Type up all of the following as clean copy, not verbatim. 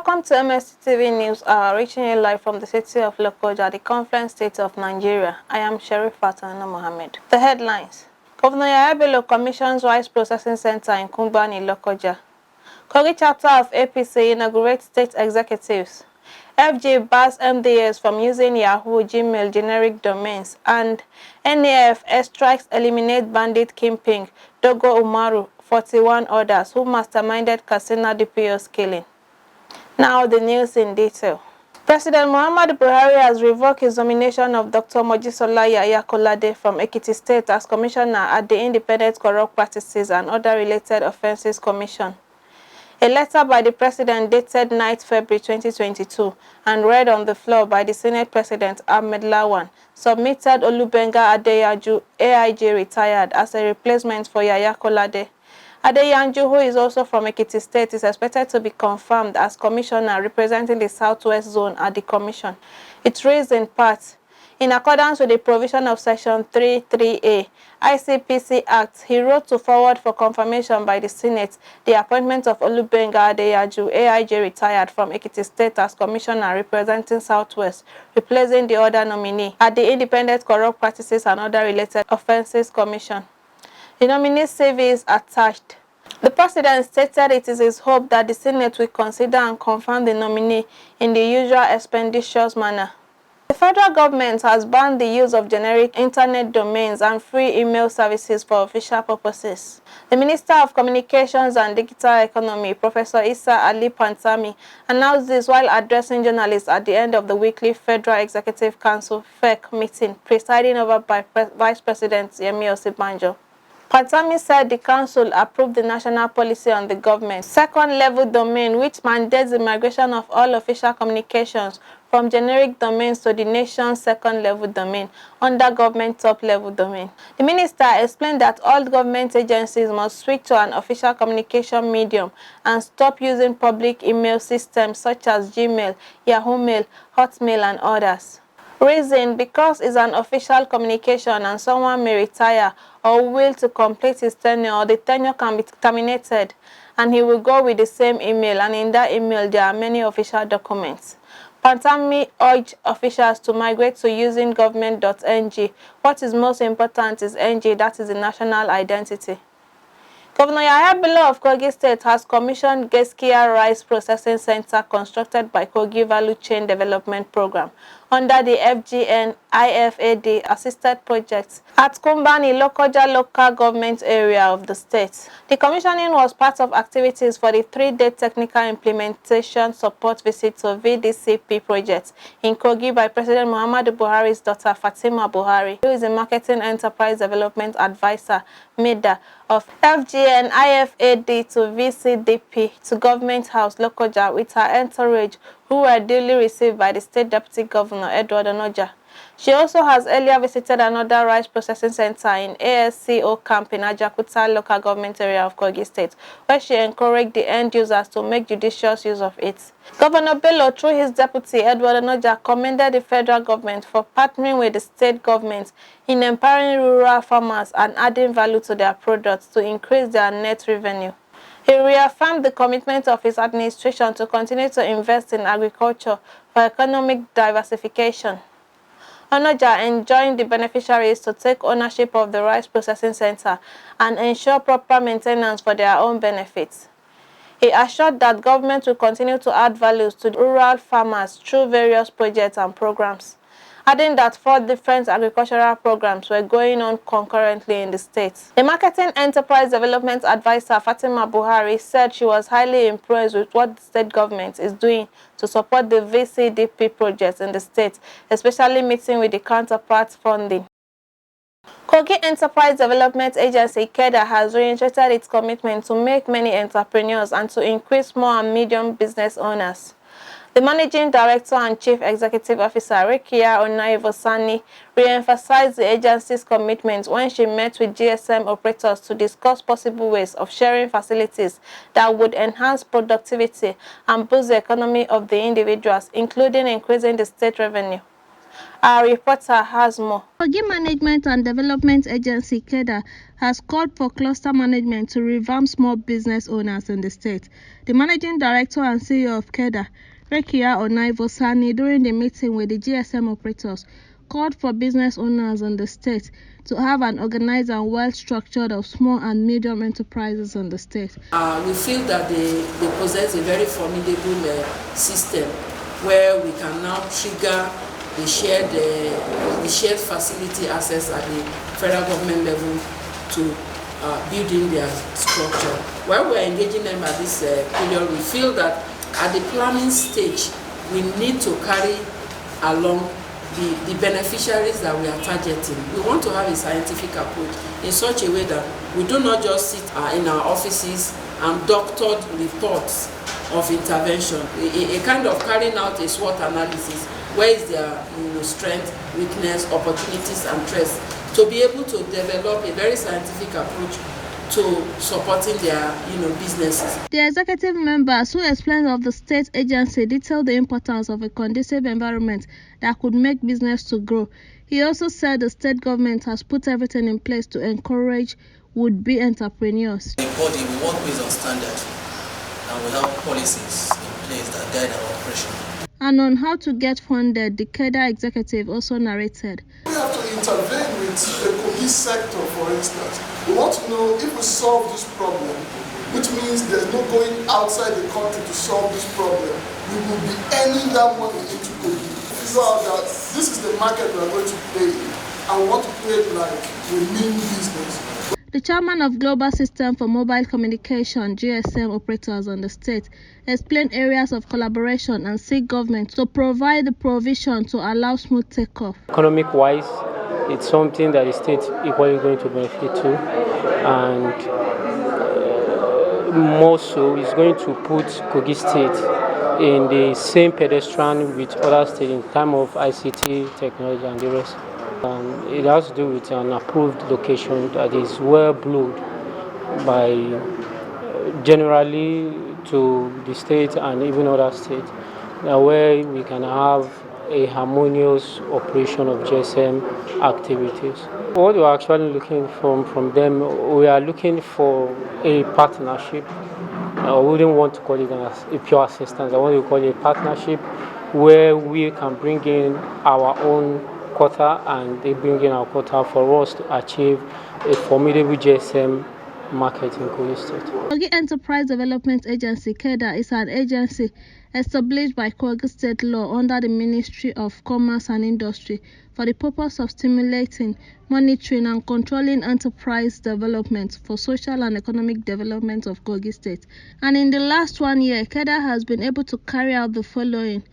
Welcome to Mlc TV News Hour, reaching you live from the city of LOKOJA, the Conference State of Nigeria. I am Sherifat Mohammed. The headlines. Governor YAHAYA Bello commissions Rice Processing Center in KUNGBANI, LOKOJA. KOGI chapter of APC inaugurates state executives. FJ bans MDAS from using YAHOO Gmail generic domains, and NAF Airstrikes eliminate bandit KINGPIN, DOGO-UMARU, 41 others who masterminded KATSINA DPO'S killing. Now the news in detail. President Muhammadu Buhari has revoked his nomination of Dr. Mojisola Yahaya from Ekiti State as Commissioner at the Independent Corrupt Practices and Other Related Offences Commission. A letter by the President dated 9th February 2022 and read on the floor by the Senate President Ahmed Lawan submitted Olubenga Adeyaju, AIG retired, as a replacement for Yahaya Kolade. Adeyanju, who is also from Ekiti State, is expected to be confirmed as Commissioner representing the Southwest Zone at the Commission. It reads in part, in accordance with the provision of Section 3(3)(a) ICPC Act, he wrote to forward for confirmation by the Senate the appointment of Olubenga Adeyaju, AIG retired, from Ekiti State as Commissioner representing Southwest, replacing the other nominee at the Independent Corrupt Practices and Other Related Offences Commission. The nominee's CV is attached. The President stated it is his hope that the Senate will consider and confirm the nominee in the usual expeditious manner. The federal government has banned the use of generic internet domains and free email services for official purposes. The Minister of Communications and Digital Economy, Professor Isa Ali Pantami, announced this while addressing journalists at the end of the weekly Federal Executive Council (FEC) meeting presiding over by Vice President Yemi Osibanjo. Pantami said the council approved the national policy on the government's second-level domain, which mandates the migration of all official communications from generic domains to the nation's second-level domain under government top-level domain. The minister explained that all government agencies must switch to an official communication medium and stop using public email systems such as Gmail, Yahoo Mail, Hotmail, and others. Reason, because it's an official communication and someone may retire or will to complete his tenure, or the tenure can be terminated and he will go with the same email, and in that email there are many official documents. Pantami urged officials to migrate to using government.ng. What is most important is NG, that is the national identity. Governor YAHAYA Bello of Kogi State has commissioned Geskia Rice Processing Center constructed by Kogi Value Chain Development Program under the FGN IFAD assisted project at KUNGBANI, LOKOJA local government area of the state. The commissioning was part of activities for the 3-day technical implementation support visit to VDCP project in Kogi by President Muhammadu Buhari's daughter Fatima Buhari, who is a Marketing Enterprise Development Advisor (MDAS) of FGN IFAD to VCDP to Government House LOKOJA with her entourage, who were duly received by the State Deputy Governor Edward Onoja. She also has earlier visited another rice processing center in ASCO camp in Ajakuta local government area of Kogi State, where she encouraged the end users to make judicious use of it. Governor Bello, through his deputy Edward Onoja, commended the federal government for partnering with the state government in empowering rural farmers and adding value to their products to increase their net revenue. He reaffirmed the commitment of his administration to continue to invest in agriculture for economic diversification. Onoja enjoined the beneficiaries to take ownership of the rice processing center and ensure proper maintenance for their own benefits. He assured that government will continue to add values to rural farmers through various projects and programs, adding that 4 different agricultural programs were going on concurrently in the state. The Marketing Enterprise Development Advisor Fatima Buhari said she was highly impressed with what the state government is doing to support the VCDP projects in the state, especially meeting with the counterpart funding. Kogi Enterprise Development Agency (KEDA) has reiterated its commitment to make many entrepreneurs and to increase small and medium business owners. The Managing Director and Chief Executive Officer, Rekia Onaivosani, re-emphasized the agency's commitment when she met with GSM operators to discuss possible ways of sharing facilities that would enhance productivity and boost the economy of the individuals, including increasing the state revenue. Our reporter has more. KOGI Management and Development Agency (KEDA) has called for cluster management to revamp small business owners in the state. The managing director and CEO of KEDA, Rekia Onaivosani, during the meeting with the GSM operators, called for business owners in the state to have an organized and well-structured of small and medium enterprises in the state. We feel that they possess a very formidable system where we can now trigger the shared facility access at the federal government level to building their structure. While we are engaging them at this period, we feel that at the planning stage, we need to carry along the beneficiaries that we are targeting. We want to have a scientific approach in such a way that we do not just sit in our offices and doctored reports of intervention, a kind of carrying out a SWOT analysis. Where is their strength, weakness, opportunities, and threats, to be able to develop a very scientific approach to supporting their businesses. The executive members who explained of the state agency detailed the importance of a conducive environment that could make business to grow. He also said the state government has put everything in place to encourage would-be entrepreneurs. The body will work based on standards and will have policies in place that guide our operation. And on how to get funded, the KEDA executive also narrated. We have to intervene with the KOGI sector, for instance. We want to know if we solve this problem, which means there's no going outside the country to solve this problem. We will be earning that money into KOGI. Figure out that this is the market we are going to play in, and we want to play it like we mean business. The chairman of Global System for Mobile Communication (GSM) operators on the state explained areas of collaboration and seek government to provide the provision to allow smooth takeoff. Economic-wise, it's something that the state is equally going to benefit to, and more so, it's going to put Kogi State in the same pedestrian with other states in terms of ICT, technology, and the rest. It has to do with an approved location that is well blowed by generally to the state and even other states, where we can have a harmonious operation of GSM activities. What we're actually looking from them, we are looking for a partnership. I wouldn't want to call it a pure assistance. I want to call it a partnership where we can bring in our own quota and they bring in our quota for us to achieve a formidable GSM market in Kogi State. Kogi Enterprise Development Agency (KEDA) is an agency established by Kogi State law under the Ministry of Commerce and Industry for the purpose of stimulating, monitoring, and controlling enterprise development for social and economic development of Kogi State. And in the last 1 year, KEDA has been able to carry out the following: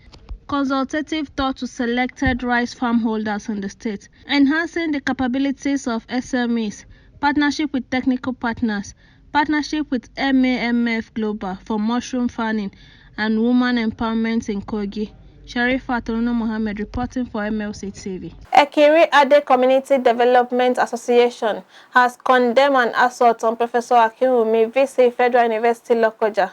consultative tour to selected rice farm holders in the state, enhancing the capabilities of SMEs, partnership with technical partners, partnership with MAMF Global for mushroom farming and woman empowerment in Kogi. Sharifat Mohammed reporting for Mlc TV. Ekiri Ade Community Development Association has condemned an assault on Professor Akinwumi, VC, Federal University, LOKOJA.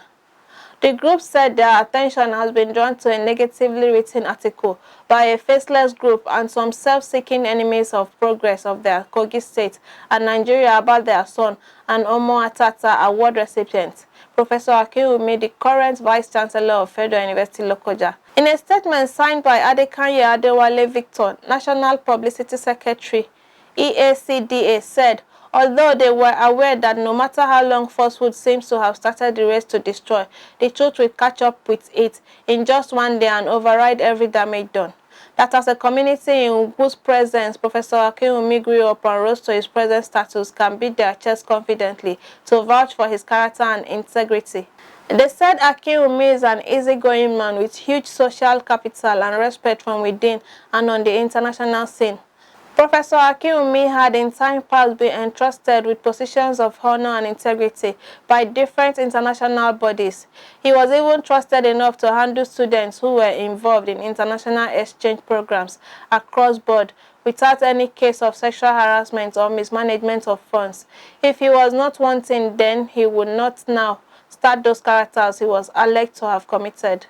The group said their attention has been drawn to a negatively written article by a faceless group and some self-seeking enemies of progress of their Kogi State and Nigeria about their son and Omo Atata award recipient, Professor Akinwumi, the current Vice-Chancellor of Federal University, LOKOJA. In a statement signed by Adekanye Adewale Victor, National Publicity Secretary, EACDA, said, although they were aware that no matter how long falsehood seems to have started the race to destroy, the truth will catch up with it in just 1 day and override every damage done. That as a community in whose presence Professor Akinwumi grew up and rose to his present status can beat their chest confidently to vouch for his character and integrity. They said Akinwumi is an easygoing man with huge social capital and respect from within and on the international scene. Professor Akinwumi had in time past been entrusted with positions of honor and integrity by different international bodies. He was even trusted enough to handle students who were involved in international exchange programs across board without any case of sexual harassment or mismanagement of funds. If he was not wanting then, he would not now start those characters he was alleged to have committed.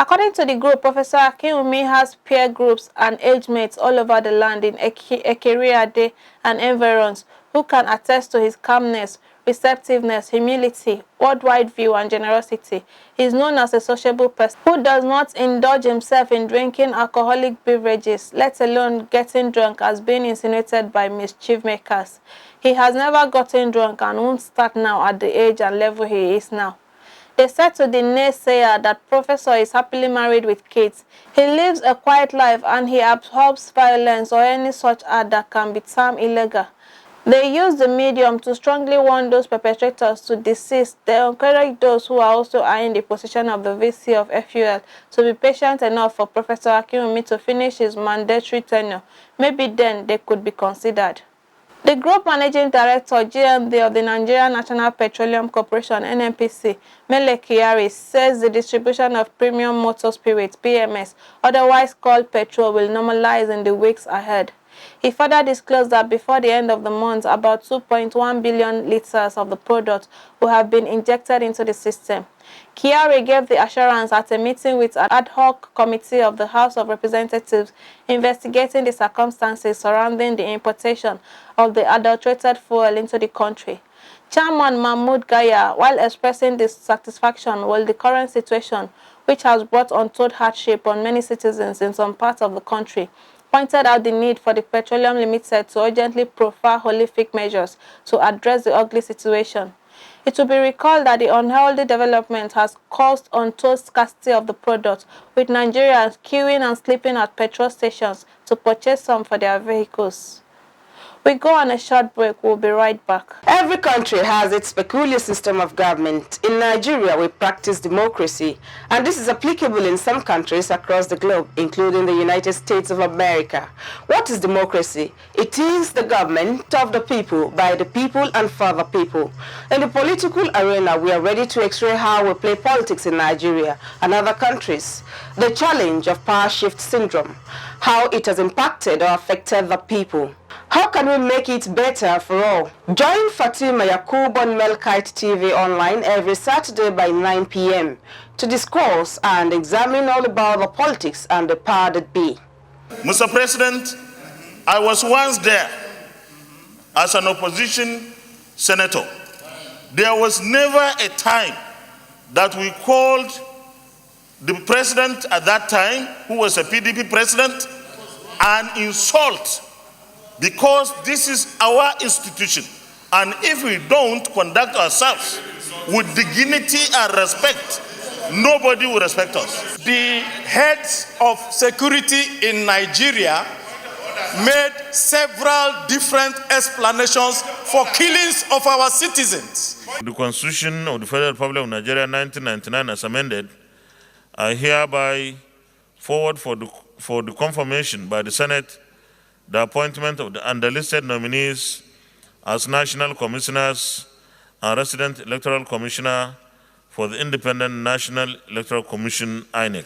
According to the group, Professor Akinwumi has peer groups and age mates all over the land in Ekeriade and environs who can attest to his calmness, receptiveness, humility, worldwide view, and generosity. He is known as a sociable person who does not indulge himself in drinking alcoholic beverages, let alone getting drunk as being insinuated by mischief makers. He has never gotten drunk and won't start now at the age and level he is now. They said to the naysayer that Professor is happily married with kids. He lives a quiet life and he abhors violence or any such act that can be termed illegal. They use the medium to strongly warn those perpetrators to desist. They encourage those who are also eyeing the position of the VC of FUL to be patient enough for Professor Akinwumi to finish his mandatory tenure. Maybe then they could be considered. The Group Managing Director (GMD) of the Nigerian National Petroleum Corporation (NNPC), Mlc says the distribution of premium motor spirits (PMS), otherwise called petrol, will normalize in the weeks ahead. He further disclosed that before the end of the month, about 2.1 billion liters of the product will have been injected into the system. Kyari gave the assurance at a meeting with an ad hoc committee of the House of Representatives investigating the circumstances surrounding the importation of the adulterated fuel into the country. Chairman Mahmoud Gaya, while expressing dissatisfaction with the current situation, which has brought untold hardship on many citizens in some parts of the country, pointed out the need for the Petroleum Limited to urgently proffer holistic measures to address the ugly situation. It will be recalled that the unhealthy development has caused untold scarcity of the product, with Nigerians queuing and sleeping at petrol stations to purchase some for their vehicles. We go on a short break. We'll be right back. Every country has its peculiar system of government. In Nigeria, we practice democracy, and this is applicable in some countries across the globe, including the United States of America. What is democracy? It is the government of the people, by the people, and for the people. In the political arena, we are ready to x-ray how we play politics in Nigeria and other countries. The challenge of power shift syndrome, how it has impacted or affected the people. How can we make it better for all? Join Fatima Yakub on Mlc TV online every Saturday by 9 p.m. to discuss and examine all about the politics and the power that be. Mr. President, I was once there as an opposition senator. There was never a time that we called the president at that time, who was a PDP president, an insult, because this is our institution, and if we don't conduct ourselves with dignity and respect, nobody will respect us. The heads of security in Nigeria made several different explanations for killings of our citizens. The Constitution of the Federal Republic of Nigeria 1999 as amended, I hereby forward for the confirmation by the Senate the appointment of the underlisted nominees as National Commissioners and Resident Electoral Commissioner for the Independent National Electoral Commission, INEC.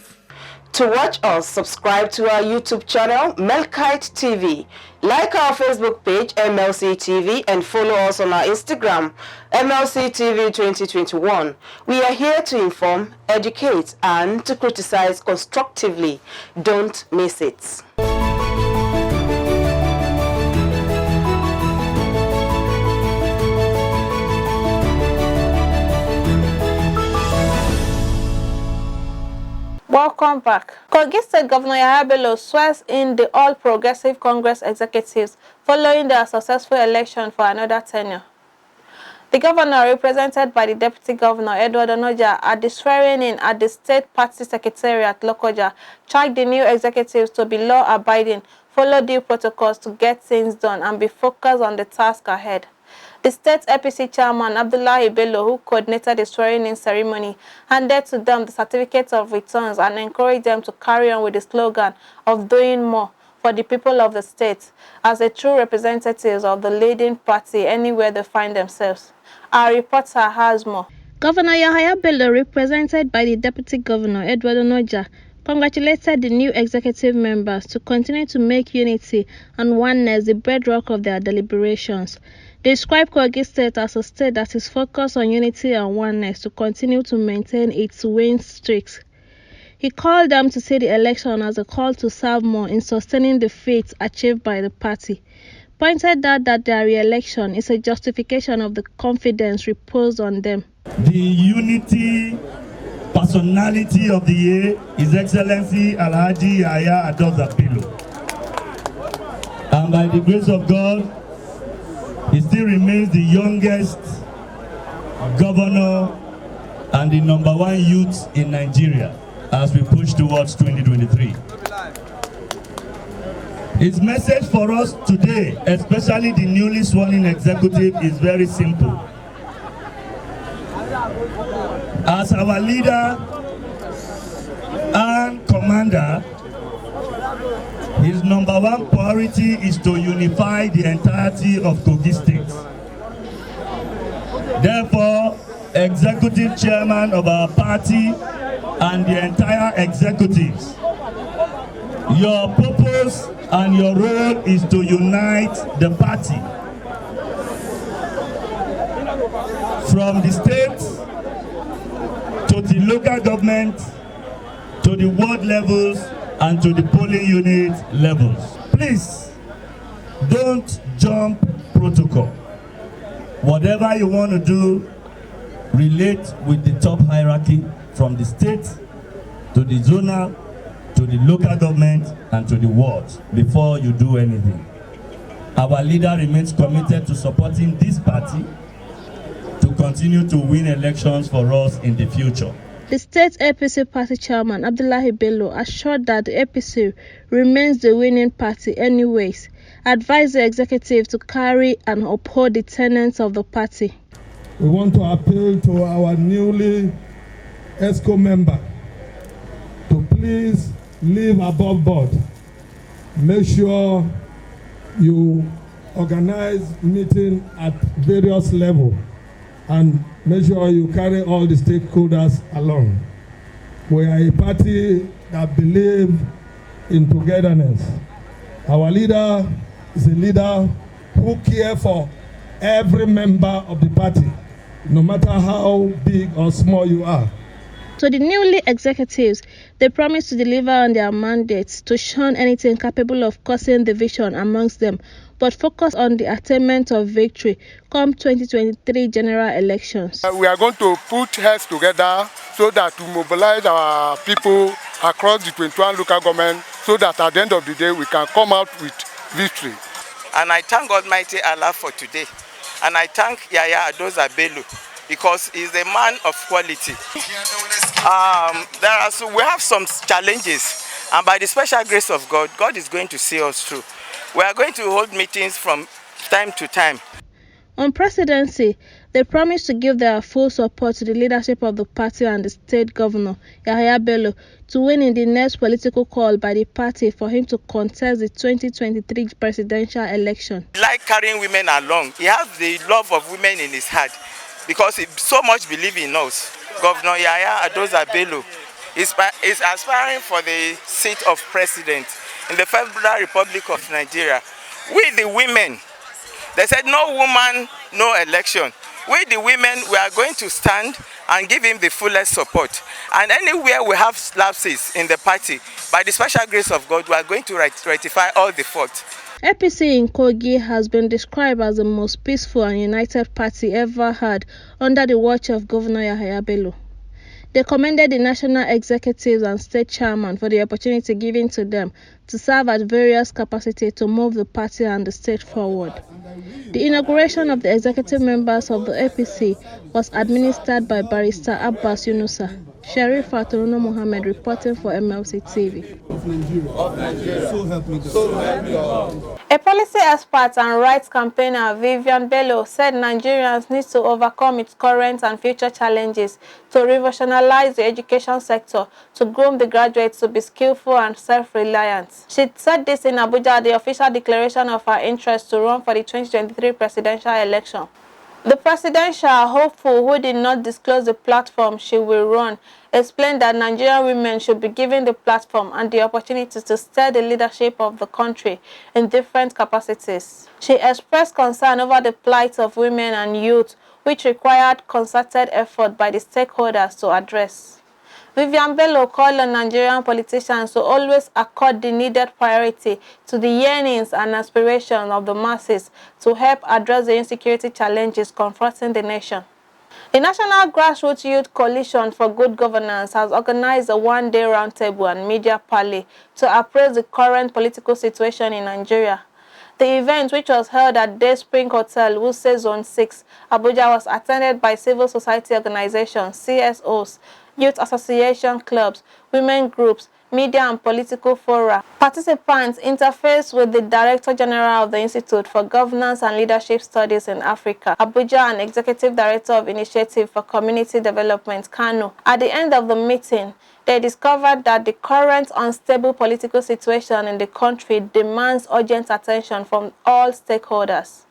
To watch us, subscribe to our YouTube channel, Mlc TV. Like our Facebook page, MLC TV, and follow us on our Instagram, MLC TV 2021. We are here to inform, educate, and to criticize constructively. Don't miss it. Welcome back. Kogi State Governor YAHAYA Bello swears in the All Progressive Congress executives following their successful election for another tenure. The governor, represented by the Deputy Governor Edward Onoja, at the swearing-in at the State Party Secretariat LOKOJA, charged the new executives to be law-abiding, follow due protocols to get things done, and be focused on the task ahead. The state APC chairman, Abdullahi Bello, who coordinated the swearing-in ceremony, handed to them the certificates of returns and encouraged them to carry on with the slogan of doing more for the people of the state as a true representatives of the leading party anywhere they find themselves. Our reporter has more. Governor YAHAYA Bello, represented by the Deputy Governor Edward Onoja, congratulated the new executive members to continue to make unity and oneness the bedrock of their deliberations. They described Kogi State as a state that is focused on unity and oneness to continue to maintain its win streaks. He called them to see the election as a call to serve more in sustaining the faith achieved by the party. Pointed out that their re-election is a justification of the confidence reposed on them. The unity personality of the year is Excellency Alhaji YAHAYA Bello. And by the grace of God, he still remains the youngest governor and the #1 youth in Nigeria as we push towards 2023. His message for us today, especially the newly sworn-in executive, is very simple. As our leader and commander, his #1 priority is to unify the entirety of Kogi State. Therefore, executive chairman of our party and the entire executives, your purpose and your role is to unite the party from the state to the local government, to the ward levels, and to the polling unit levels. Please, don't jump protocol. Whatever you want to do, relate with the top hierarchy from the state to the zonal, to the local government, and to the wards before you do anything. Our leader remains committed to supporting this party to continue to win elections for us in the future. The state APC party chairman, Abdullahi Bello, assured that the APC remains the winning party anyways, advised the executive to carry and uphold the tenets of the party. We want to appeal to our newly ESCO member to please live above board. Make sure you organize meeting at various levels and make sure you carry all the stakeholders along. We are a party that believes in togetherness. Our leader is a leader who cares for every member of the party, no matter how big or small you are. To the newly executives, they promised to deliver on their mandates to shun anything capable of causing division amongst them, but focus on the attainment of victory come 2023 general elections. We are going to put heads together so that to mobilize our people across the 21 local government so that at the end of the day we can come out with victory. And I thank Almighty Allah for today. And I thank YAHAYA Bello because he's a man of quality. We have some challenges, and by the special grace of God, God is going to see us through. We are going to hold meetings from time to time. On presidency, they promised to give their full support to the leadership of the party and the state governor, YAHAYA Bello, to win in the next political call by the party for him to contest the 2023 presidential election. He likes carrying women along. He has the love of women in his heart because he so much believes in us. Governor YAHAYA Bello is aspiring for the seat of president in the Federal Republic of Nigeria. We the women, they said no woman, no election. We the women, we are going to stand and give him the fullest support. And anywhere we have lapses in the party, by the special grace of God, we are going to rectify all the faults. APC in Kogi has been described as the most peaceful and united party ever had under the watch of Governor YAHAYA Bello. They commended the national executives and state chairman for the opportunity given to them to serve at various capacities to move the party and the state forward. The inauguration of the executive members of the APC was administered by Barrister Abbas Yunusa. Sharif Faturuno Mohammed reporting for Mlc TV. A policy expert and rights campaigner, Vivian Bello, said Nigerians need to overcome its current and future challenges to revolutionalize the education sector, to groom the graduates to be skillful and self-reliant. She said this in Abuja at the official declaration of her interest to run for the 2023 presidential election. The presidential hopeful, who did not disclose the platform she will run, explained that Nigerian women should be given the platform and the opportunity to steer the leadership of the country in different capacities. She expressed concern over the plight of women and youth, which required concerted effort by the stakeholders to address. Vivian Bello called on Nigerian politicians to always accord the needed priority to the yearnings and aspirations of the masses to help address the insecurity challenges confronting the nation. The National Grassroots Youth Coalition for Good Governance has organized a one-day roundtable and media parley to appraise the current political situation in Nigeria. The event, which was held at Day Spring Hotel, Wuse Zone 6, Abuja, was attended by civil society organizations, CSOs, youth association clubs, women groups, media and political fora. Participants interfaced with the Director General of the Institute for Governance and Leadership Studies in Africa, Abuja, and Executive Director of Initiative for Community Development, Kano. At the end of the meeting, they discovered that the current unstable political situation in the country demands urgent attention from all stakeholders,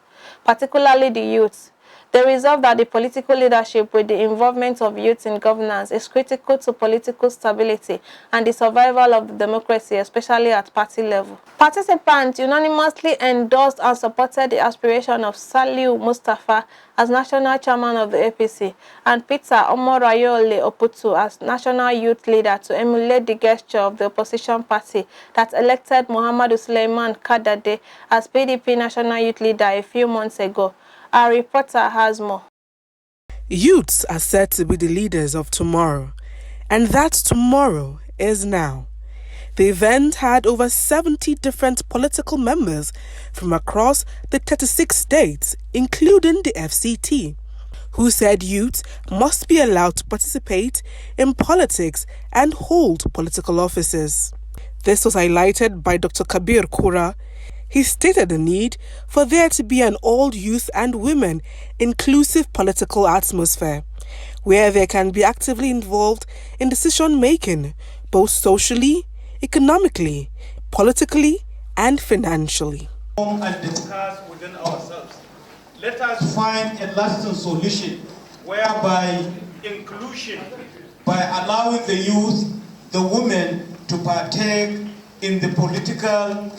particularly the youth. They resolved that the political leadership with the involvement of youth in governance is critical to political stability and the survival of the democracy, especially at party level. Participants unanimously endorsed and supported the aspiration of Saliu Mustafa as national chairman of the APC and Peter Omorayole Oputu as national youth leader to emulate the gesture of the opposition party that elected Muhammadu Suleiman Kadade as PDP national youth leader a few months ago. Our reporter has more. Youths are said to be the leaders of tomorrow, and that tomorrow is now. The event had over 70 different political members from across the 36 states, including the FCT, who said youth must be allowed to participate in politics and hold political offices. This was highlighted by Dr. Kabir Kura. He stated the need for there to be an all-youth and women inclusive political atmosphere, where they can be actively involved in decision-making, both socially, economically, politically, and financially. And discuss within ourselves. Let us find a lasting solution whereby inclusion, by allowing the youth, the women to partake in the political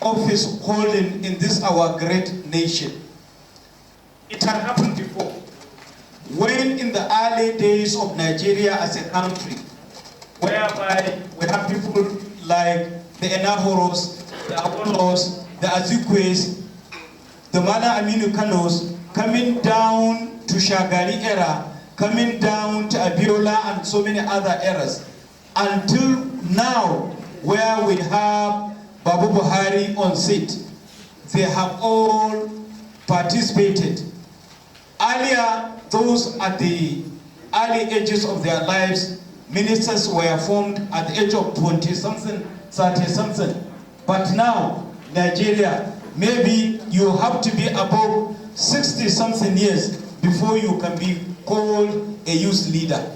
office holding in this our great nation. It had happened before. When in the early days of Nigeria as a country, whereby we have people like the Enahoros, the Abolos, the Azikwes, the Mala Aminu Kanos, coming down to Shagari era, coming down to Abiola and so many other eras, until now where we have Babu Buhari on seat. They have all participated. Earlier, those at the early ages of their lives, ministers were formed at the age of 20-something, 30-something. But now, Nigeria, maybe you have to be above 60-something years before you can be called a youth leader.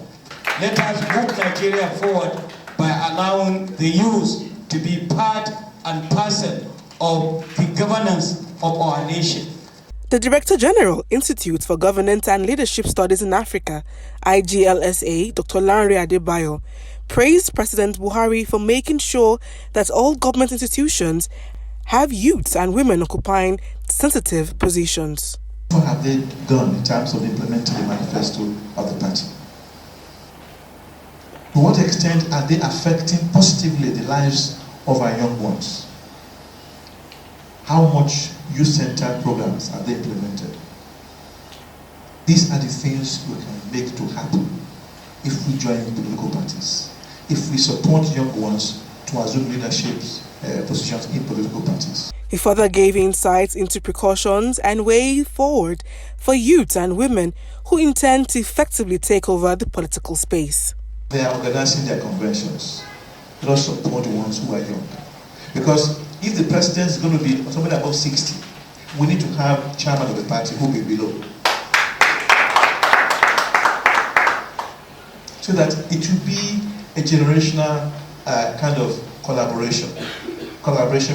Let us move Nigeria forward by allowing the youth to be part and parcel of the governance of our nation. The Director General, Institute for Governance and Leadership Studies in Africa, IGLSA, Dr. Lanre Adebayo, praised President Buhari for making sure that all government institutions have youths and women occupying sensitive positions. What have they done in terms of implementing the manifesto of the party? To what extent are they affecting positively the lives of our young ones? How much youth-centered programs are they implemented? These are the things we can make to happen if we join political parties, if we support young ones to assume leadership positions in political parties. He further gave insights into precautions and way forward for youth and women who intend to effectively take over the political space. They are organizing their conventions. Let us support the ones who are young. Because if the president is going to be somebody above 60, we need to have chairman of the party who will be below. So that it will be a generational kind of collaboration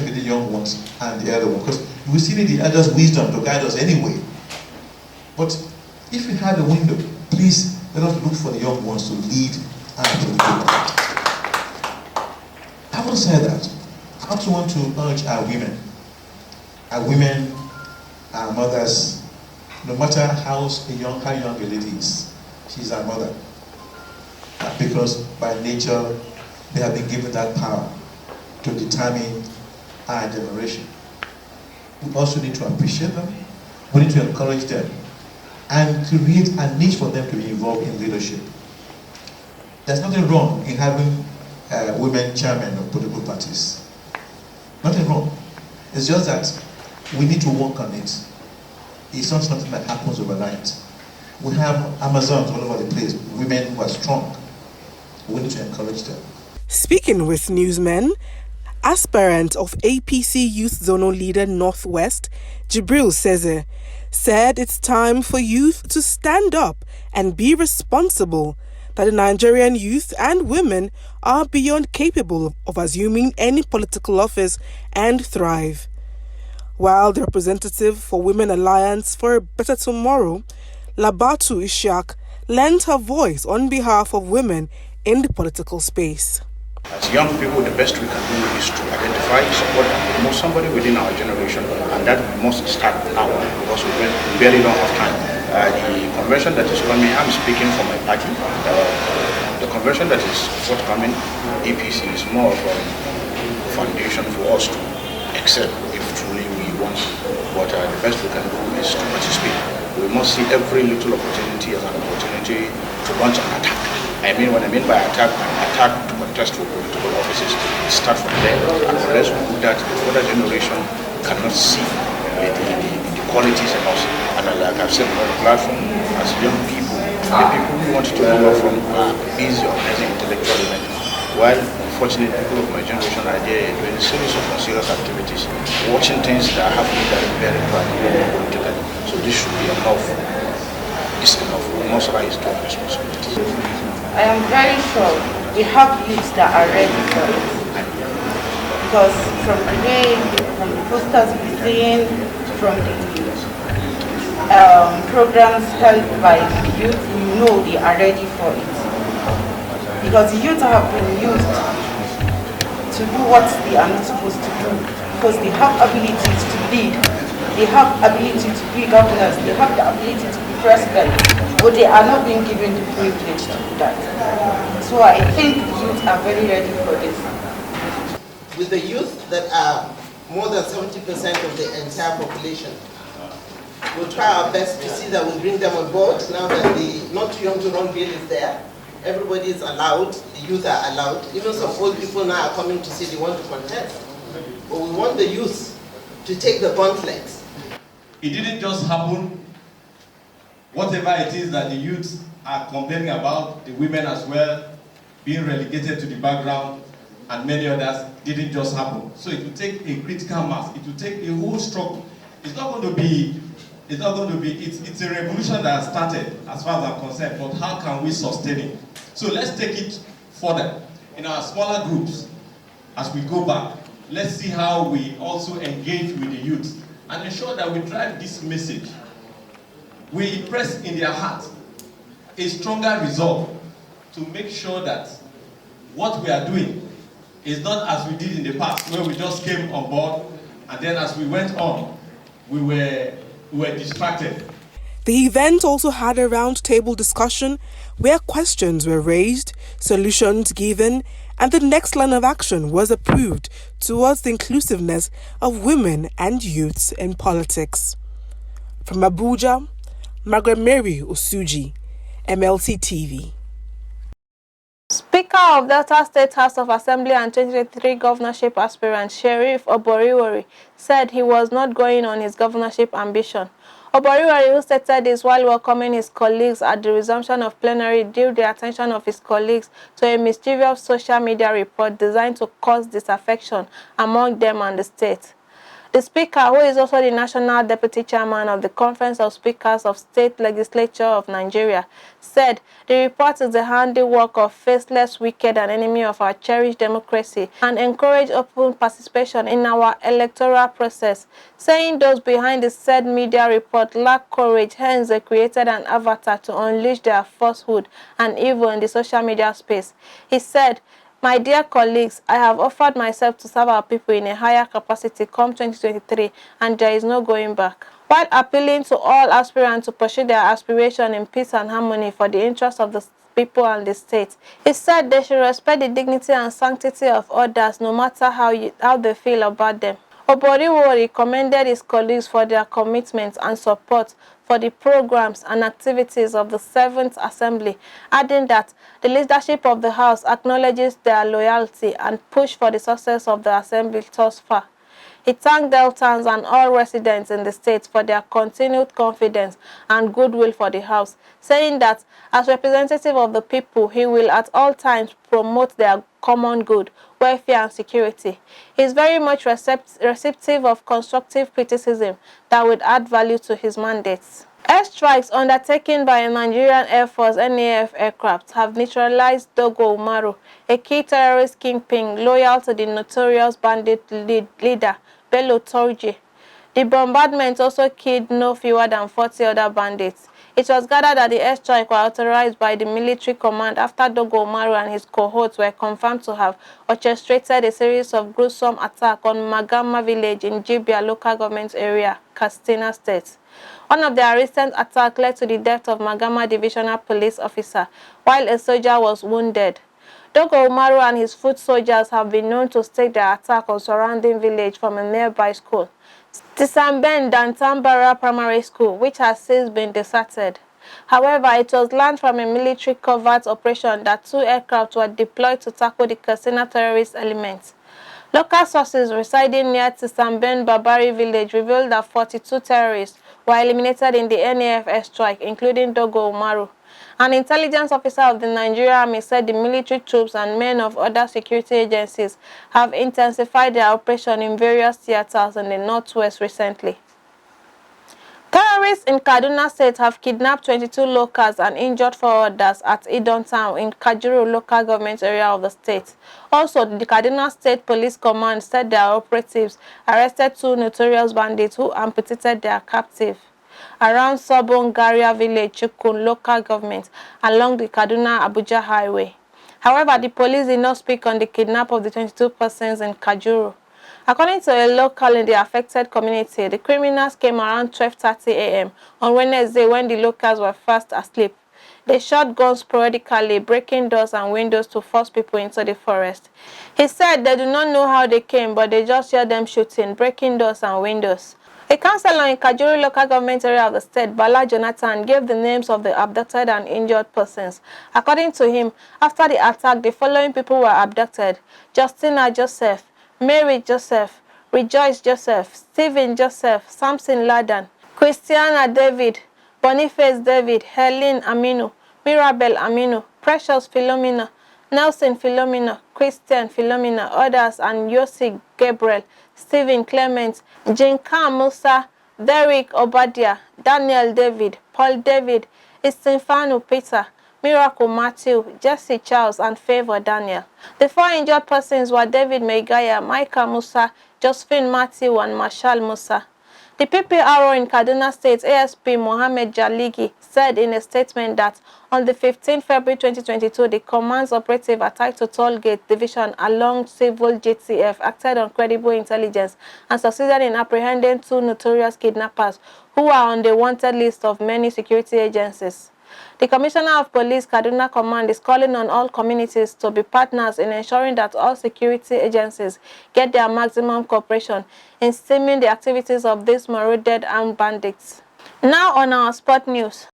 with the young ones and the elder ones. Because we still need the elders' wisdom to guide us anyway. But if we have a window, please let us look for the young ones to lead our political parties. Having said that, I also want to urge our women, our mothers, no matter how young a lady is, she's our mother. because by nature they have been given that power to determine our generation. We also need to appreciate them, we need to encourage them, and create a niche for them to be involved in leadership. There's nothing wrong in having women chairmen of political parties. Nothing wrong. It's just that we need to work on it. It's not something that happens overnight. We have Amazons all over the place, women who are strong. We need to encourage them. Speaking with newsmen, aspirant of APC Youth Zonal Leader Northwest, Jibril Seze, said it's time for youth to stand up and be responsible, that the Nigerian youth and women are beyond capable of assuming any political office and thrive. While the representative for Women Alliance for a Better Tomorrow, Labatu Ishak, lent her voice on behalf of women in the political space. As young people, the best we can do is to identify, support, and promote somebody within our generation, and that must start now because we barely don't have time. The convention that is coming, I'm speaking for my party. The convention that is forthcoming, APC, is more of a foundation for us to accept if truly we want. But the best we can do is to participate. We must see every little opportunity as an opportunity to launch an attack. I mean, what I mean by attack, an attack to contest for political offices. Start from there, and unless we do that, the further generation cannot see the qualities in us. And like I've said on the platform, as young people, the people who want to grow from are busy organizing intellectual events, while unfortunately people of my generation are there doing a series of serious activities, watching things that are happening that are very politically. So this should be enough. It's enough. We must rise to our responsibilities. I am very sure we have youths that are ready for it. Because from the way, from the posters we've seen, from the programs held by the youth, you know they are ready for it. Because the youth have been used to do what they are not supposed to do. Because they have abilities to lead, they have ability to be governors, they have the ability to be president, but they are not being given the privilege to do that. So I think youth are very ready for this. With the youth that are more than 70% of the entire population, we'll try our best to see that we bring them on board now that the not too young to run bill is there. Everybody is allowed, the youth are allowed. Even some old people now are coming to say they want to contest. But we want the youth to take the gauntlet. It didn't just happen. Whatever it is that the youth are complaining about, the women as well, being relegated to the background, and many others, didn't just happen. So it will take a critical mass. It will take a whole struggle. It's a revolution that has started as far as I'm concerned, but how can we sustain it? So let's take it further in our smaller groups as we go back. Let's see how we also engage with the youth and ensure that we drive this message. We impress in their heart a stronger resolve to make sure that what we are doing is not as we did in the past, where we just came on board and then as we went on, we were distracted. The event also had a roundtable discussion where questions were raised, solutions given, and the next line of action was approved towards the inclusiveness of women and youths in politics. From Abuja, Margaret Mary Osuji, MLC TV. Speaker of Delta State House of Assembly and 2023 governorship aspirant Sheriff Oboriwori said he was not going on his governorship ambition. Oboriwori, who stated this while welcoming his colleagues at the resumption of plenary, drew the attention of his colleagues to a mischievous social media report designed to cause disaffection among them and the state. The Speaker, who is also the National Deputy Chairman of the Conference of Speakers of State Legislature of Nigeria, said the report is the handiwork of faceless, wicked, and enemy of our cherished democracy and encourage open participation in our electoral process, saying those behind the said media report lack courage, hence they created an avatar to unleash their falsehood and evil in the social media space. He said, "My dear colleagues, I have offered myself to serve our people in a higher capacity come 2023, and there is no going back." While appealing to all aspirants to pursue their aspiration in peace and harmony for the interest of the people and the state. He said they should respect the dignity and sanctity of others no matter how they feel about them. Oboriwori commended his colleagues for their commitment and support for the programs and activities of the 7th Assembly, adding that the leadership of the House acknowledges their loyalty and push for the success of the Assembly thus far. He thanked Deltans and all residents in the state for their continued confidence and goodwill for the House, saying that as representative of the people, he will at all times promote their common good, welfare and security. He is very much receptive of constructive criticism that would add value to his mandates. Airstrikes undertaken by a Nigerian Air Force NAF aircraft have neutralized DOGO-UMARU, a key terrorist kingpin loyal to the notorious bandit leader Bello. The bombardment also killed no fewer than 40 other bandits. It was gathered that the airstrike were authorized by the military command after Dogomaru and his cohorts were confirmed to have orchestrated a series of gruesome attacks on Magama village in Jibia local government area, KATSINA state. One of their recent attacks led to the death of Magama divisional police officer, while a soldier was wounded. Dogomaru and his foot soldiers have been known to stake their attack on surrounding village from a nearby school, Tisamben Dantambara Primary School, which has since been deserted. However, it was learned from a military covert operation that 2 aircraft were deployed to tackle the KATSINA terrorist elements. Local sources residing near Tisamben Babari village revealed that 42 terrorists were eliminated in the NAF airstrike, including Dogo-UMARU. An intelligence officer of the Nigerian Army said the military troops and men of other security agencies have intensified their operation in various theaters in the northwest recently. Terrorists in Kaduna State have kidnapped 22 locals and injured 4 others at Idon Town in Kajuru local government area of the state. Also, the Kaduna State Police Command said their operatives arrested 2 notorious bandits who amputated their captive around Sobongaria village, Chukun local government along the Kaduna-Abuja highway. However, the police did not speak on the kidnap of the 22 persons in Kajuru. According to a local in the affected community, the criminals came around 12:30 a.m. on Wednesday when the locals were fast asleep. They shot guns sporadically, breaking doors and windows to force people into the forest. He said they do not know how they came, but they just hear them shooting, breaking doors and windows. A councillor in Kajuru local government area of the state, Bala Jonathan, gave the names of the abducted and injured persons. According to him, after the attack, the following people were abducted: Justina Joseph, Mary Joseph, Rejoice Joseph, Stephen Joseph, Samson Ladan, Christiana David, Boniface David, Helen Aminu, Mirabel Aminu, Precious Philomena, Nelson Philomena, Christian Philomena, others, and Yossi Gabriel, Stephen Clement, Jinka Musa, Derek Obadia, Daniel David, Paul David, Istinfanu Peter, Miracle Matthew, Jesse Charles, and Favor Daniel. The 4 injured persons were David Megaya, Micah Musa, Josephine Matthew, and Marshall Musa. The PPRO in Kaduna State, ASP Mohammed Jaligi, said in a statement that on the 15th February 2022, the command's operative attacked to Tollgate Division along Civil GTF acted on credible intelligence and succeeded in apprehending 2 notorious kidnappers who are on the wanted list of many security agencies. The Commissioner of Police Kaduna Command is calling on all communities to be partners in ensuring that all security agencies get their maximum cooperation in stemming the activities of these marauded armed bandits. Now on our sport news.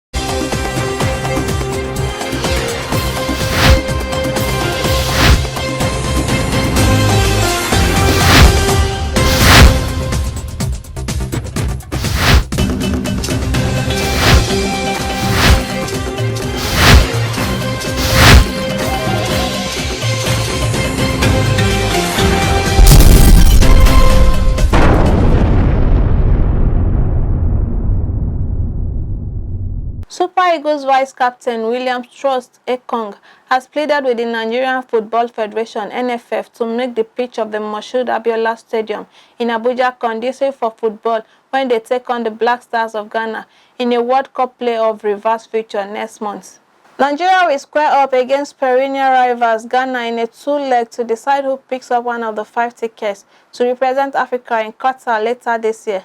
Super Eagles Vice Captain William Trust Ekong has pleaded with the Nigerian Football Federation (NFF) to make the pitch of the Moshood Abiola Stadium in Abuja conducive for football when they take on the Black Stars of Ghana in a World Cup playoff reverse fixture next month. Nigeria will square up against perennial rivals Ghana in a 2-leg to decide who picks up one of the 5 tickets to represent Africa in Qatar later this year.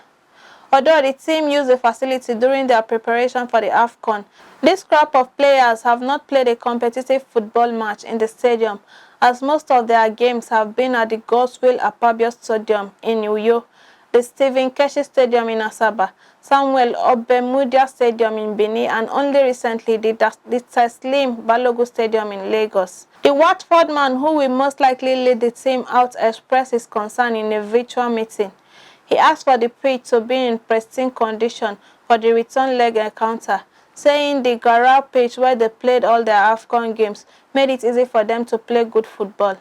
although the team used the facility during their preparation for the AFCON. This crop of players have not played a competitive football match in the stadium, as most of their games have been at the Godswill Akpabio Stadium in Uyo, the Stephen Keshi Stadium in Asaba, Samuel Obemudia Stadium in Benin, and only recently the Teslim Balogun Stadium in Lagos. The Watford man, who will most likely lead the team out, expressed his concern in a virtual meeting. He asked for the pitch to be in pristine condition for the return leg encounter, saying the Garau pitch where they played all their AFCON games made it easy for them to play good football.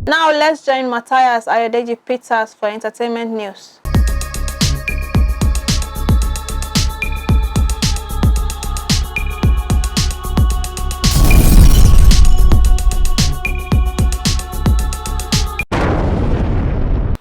Now let's join Matthias Ayodeji Peters for entertainment news.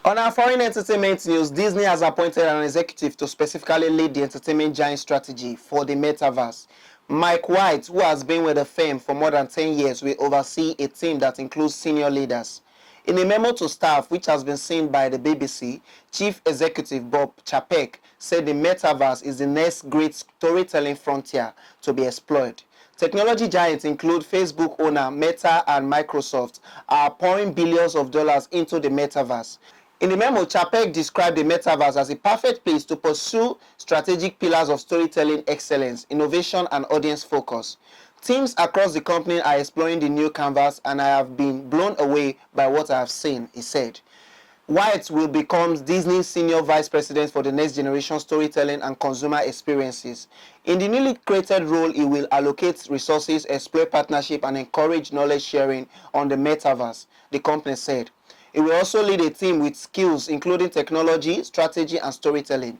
On our foreign entertainment news, Disney has appointed an executive to specifically lead the entertainment giant strategy for the metaverse. Mike White, who has been with the firm for more than 10 years, will oversee a team that includes senior leaders. In a memo to staff, which has been seen by the BBC, Chief Executive Bob Chapek said the metaverse is the next great storytelling frontier to be explored. Technology giants include Facebook owner Meta and Microsoft are pouring billions of dollars into the metaverse. In the memo, Chapek described the metaverse as a perfect place to pursue strategic pillars of storytelling excellence, innovation, and audience focus. Teams across the company are exploring the new canvas, and I have been blown away by what I have seen, he said. White will become Disney's Senior Vice President for the next generation storytelling and consumer experiences. In the newly created role, he will allocate resources, explore partnership, and encourage knowledge sharing on the metaverse, the company said. He will also lead a team with skills including technology, strategy, and storytelling.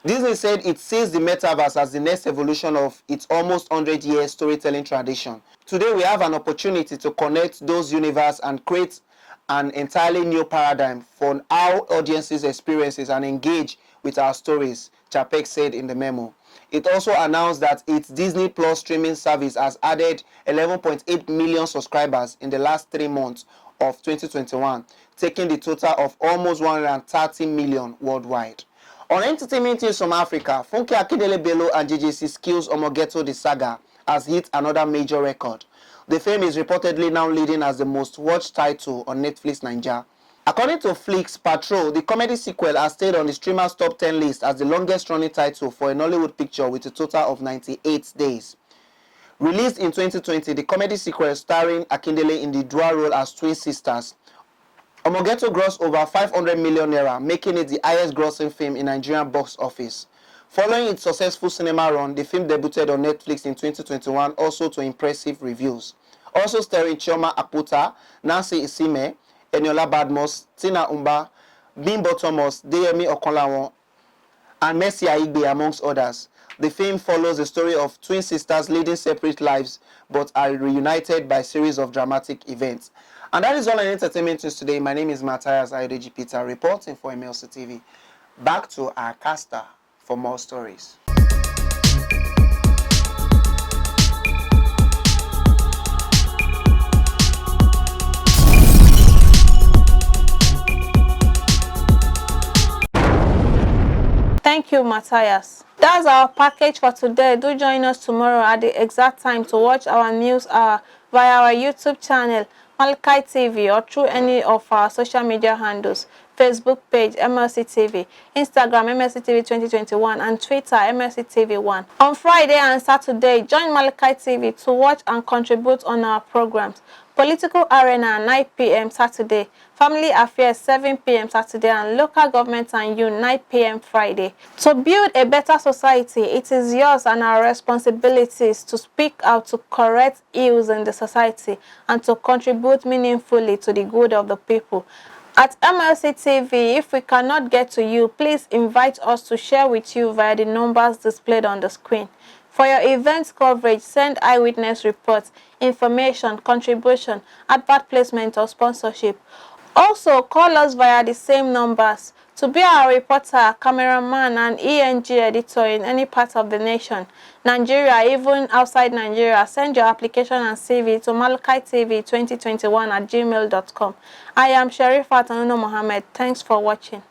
Disney said it sees the metaverse as the next evolution of its almost 100-year storytelling tradition. Today we have an opportunity to connect those universes and create an entirely new paradigm for how audiences experiences and engage with our stories, Chapek said in the memo. It also announced that its Disney Plus streaming service has added 11.8 million subscribers in the last 3 months of 2021, taking the total of almost 130 million worldwide. On entertainment news from Africa, Funke Akindele Bello and JJC Skills Omogeto the Saga has hit another major record. The film is reportedly now leading as the most watched title on Netflix Nigeria. According to Flix Patrol, the comedy sequel has stayed on the streamer's top 10 list as the longest running title for a Nollywood picture with a total of 98 days. Released in 2020, the comedy sequel starring Akindele in the dual role as twin sisters, Omogeto grossed over 500 million naira, making it the highest grossing film in Nigerian box office. Following its successful cinema run, the film debuted on Netflix in 2021, also to impressive reviews. Also starring Chioma Aputa, Nancy Isime, Eniola Badmus, Tina Umba, Bimbo Thomas, Deyemi Okonlawon, and Mercy Aigbe, amongst others. The film follows the story of twin sisters leading separate lives but are reunited by a series of dramatic events. And that is all on entertainment news today. My name is Matthias Ayodeji Peter, reporting for Mlc TV. Back to our caster for more stories. Thank you, Matthias. That's our package for today. Do join us tomorrow at the exact time to watch our news hour via our YouTube channel, Mlc TV, or through any of our social media handles, Facebook page, Mlc TV, Instagram, Mlc TV 2021, and Twitter, Mlc TV 1. On Friday and Saturday, join Mlc TV to watch and contribute on our programs. Political Arena, 9 p.m. Saturday. Family Affairs, 7 p.m. Saturday. And Local Government and You, 9 p.m. Friday. To build a better society, it is yours and our responsibilities to speak out to correct ills in the society and to contribute meaningfully to the good of the people. At Mlc TV, if we cannot get to you, please invite us to share with you via the numbers displayed on the screen. For your event coverage, send eyewitness reports, information, contribution, advert placement or sponsorship. Also, call us via the same numbers to be our reporter, cameraman and ENG editor in any part of the nation, Nigeria, even outside Nigeria. Send your application and CV to Mlc Tv 2021 at gmail.com. I am Sherifat Mohammed. Thanks for watching.